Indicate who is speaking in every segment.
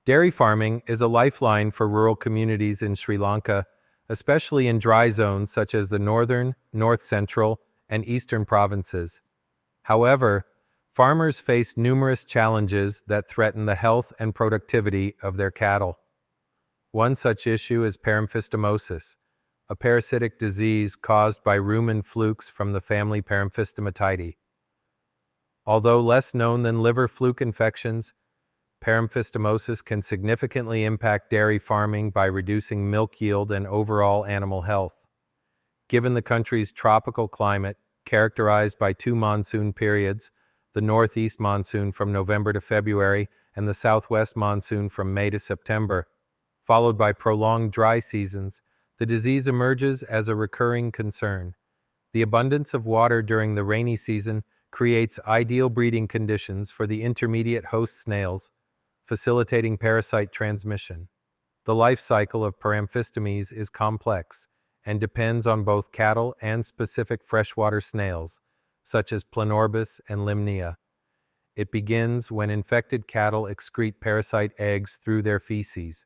Speaker 1: Dairy farming is a lifeline for rural communities in Sri Lanka, especially in dry zones such as the northern, north-central, and eastern provinces. However, farmers face numerous challenges that threaten the health and productivity of their cattle. One such issue is paramphistomosis, a parasitic disease caused by Rumen Flukes from the family Paramphistomatidae. Although less known than liver fluke infections, paramphistomosis can significantly impact dairy farming by reducing milk yield and overall animal health. Given the country's tropical climate, characterized by two monsoon periods, the northeast monsoon from November to February and the southwest monsoon from May to September, followed by prolonged dry seasons, the disease emerges as a recurring concern. The abundance of water during the rainy season creates ideal breeding conditions for the intermediate host snails, facilitating parasite transmission. The life cycle of paramphistomes is complex and depends on both cattle and specific freshwater snails, such as Planorbis and Limnea. It begins when infected cattle excrete parasite eggs through their feces.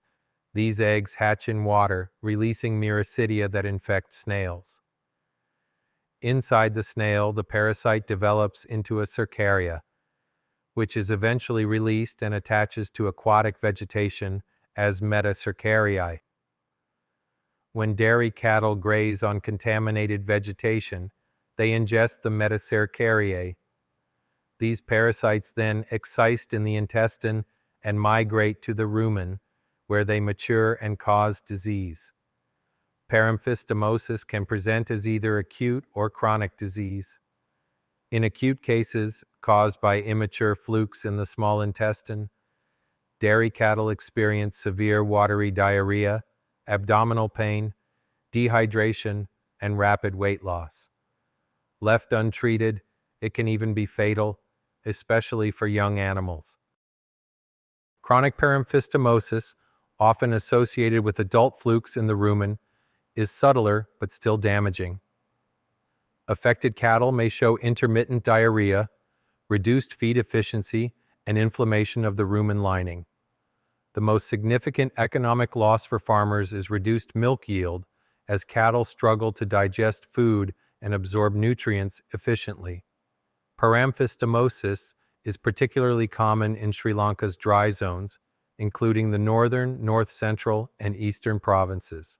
Speaker 1: These eggs hatch in water, releasing myricidia that infect snails. Inside the snail, the parasite develops into a cercaria, which is eventually released and attaches to aquatic vegetation as metacercariae. When dairy cattle graze on contaminated vegetation, they ingest the metacercariae. These parasites then exist in the intestine and migrate to the rumen, where they mature and cause disease. Paramphistomosis can present as either acute or chronic disease. In acute cases, caused by immature flukes in the small intestine, dairy cattle experience severe watery diarrhea, abdominal pain, dehydration, and rapid weight loss. Left untreated, it can even be fatal, especially for young animals. Chronic paramphistomosis, often associated with adult flukes in the rumen, is subtler but still damaging. Affected cattle may show intermittent diarrhea, reduced feed efficiency, and inflammation of the rumen lining. The most significant economic loss for farmers is reduced milk yield, as cattle struggle to digest food and absorb nutrients efficiently. Paramphistomosis is particularly common in Sri Lanka's dry zones, including the northern, north-central, and eastern provinces.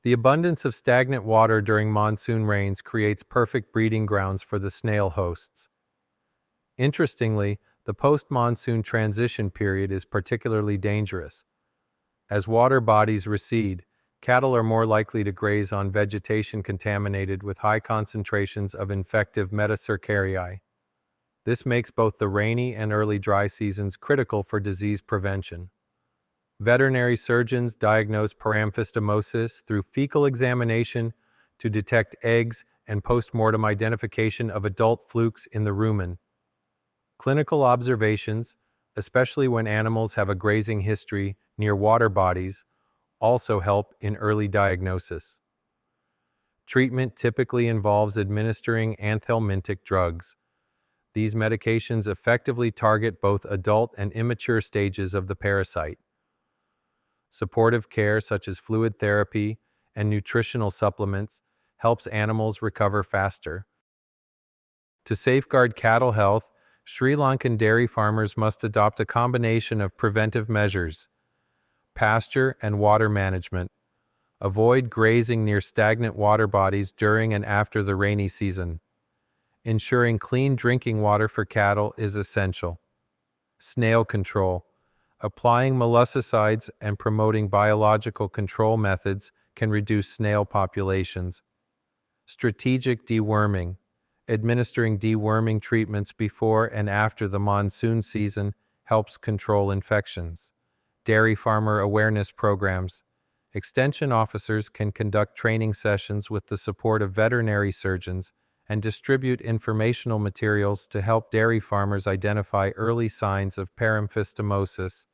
Speaker 1: The abundance of stagnant water during monsoon rains creates perfect breeding grounds for the snail hosts. Interestingly, the post-monsoon transition period is particularly dangerous. As water bodies recede, cattle are more likely to graze on vegetation contaminated with high concentrations of infective metacercariae. This makes both the rainy and early dry seasons critical for disease prevention. Veterinary surgeons diagnose paramphistomosis through fecal examination to detect eggs and post-mortem identification of adult flukes in the rumen. Clinical observations, especially when animals have a grazing history near water bodies, also help in early diagnosis. Treatment typically involves administering anthelmintic drugs. These medications effectively target both adult and immature stages of the parasite. Supportive care such as fluid therapy and nutritional supplements helps animals recover faster. To safeguard cattle health, Sri Lankan dairy farmers must adopt a combination of preventive measures: pasture and water management. Avoid grazing near stagnant water bodies during and after the rainy season. Ensuring clean drinking water for cattle is essential. Snail control. Applying molluscicides and promoting biological control methods can reduce snail populations. Strategic deworming. Administering deworming treatments before and after the monsoon season helps control infections. Dairy farmer awareness programs. Extension officers can conduct training sessions with the support of veterinary surgeons and distribute informational materials to help dairy farmers identify early signs of paramphistomosis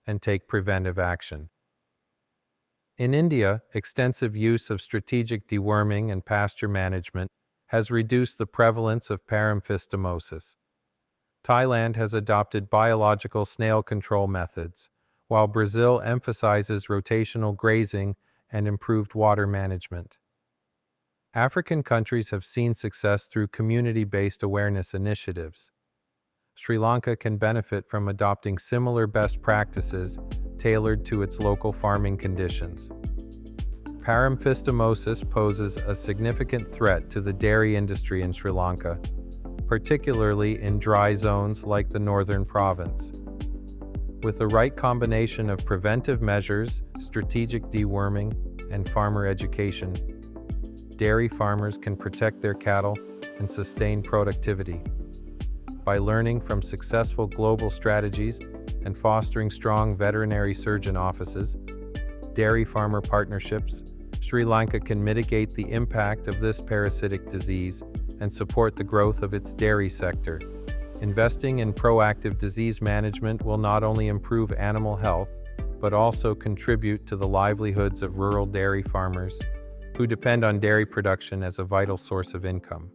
Speaker 1: and take preventive action. In India, extensive use of strategic deworming and pasture management has reduced the prevalence of paramphistomosis. Thailand has adopted biological snail control methods, while Brazil emphasizes rotational grazing and improved water management. African countries have seen success through community-based awareness initiatives. Sri Lanka can benefit from adopting similar best practices tailored to its local farming conditions. Paramphistomosis poses a significant threat to the dairy industry in Sri Lanka, particularly in dry zones like the northern province. With the right combination of preventive measures, strategic deworming, and farmer education, dairy farmers can protect their cattle and sustain productivity. By learning from successful global strategies and fostering strong veterinary surgeon offices, dairy farmer partnerships, Sri Lanka can mitigate the impact of this parasitic disease and support the growth of its dairy sector. Investing in proactive disease management will not only improve animal health, but also contribute to the livelihoods of rural dairy farmers who depend on dairy production as a vital source of income.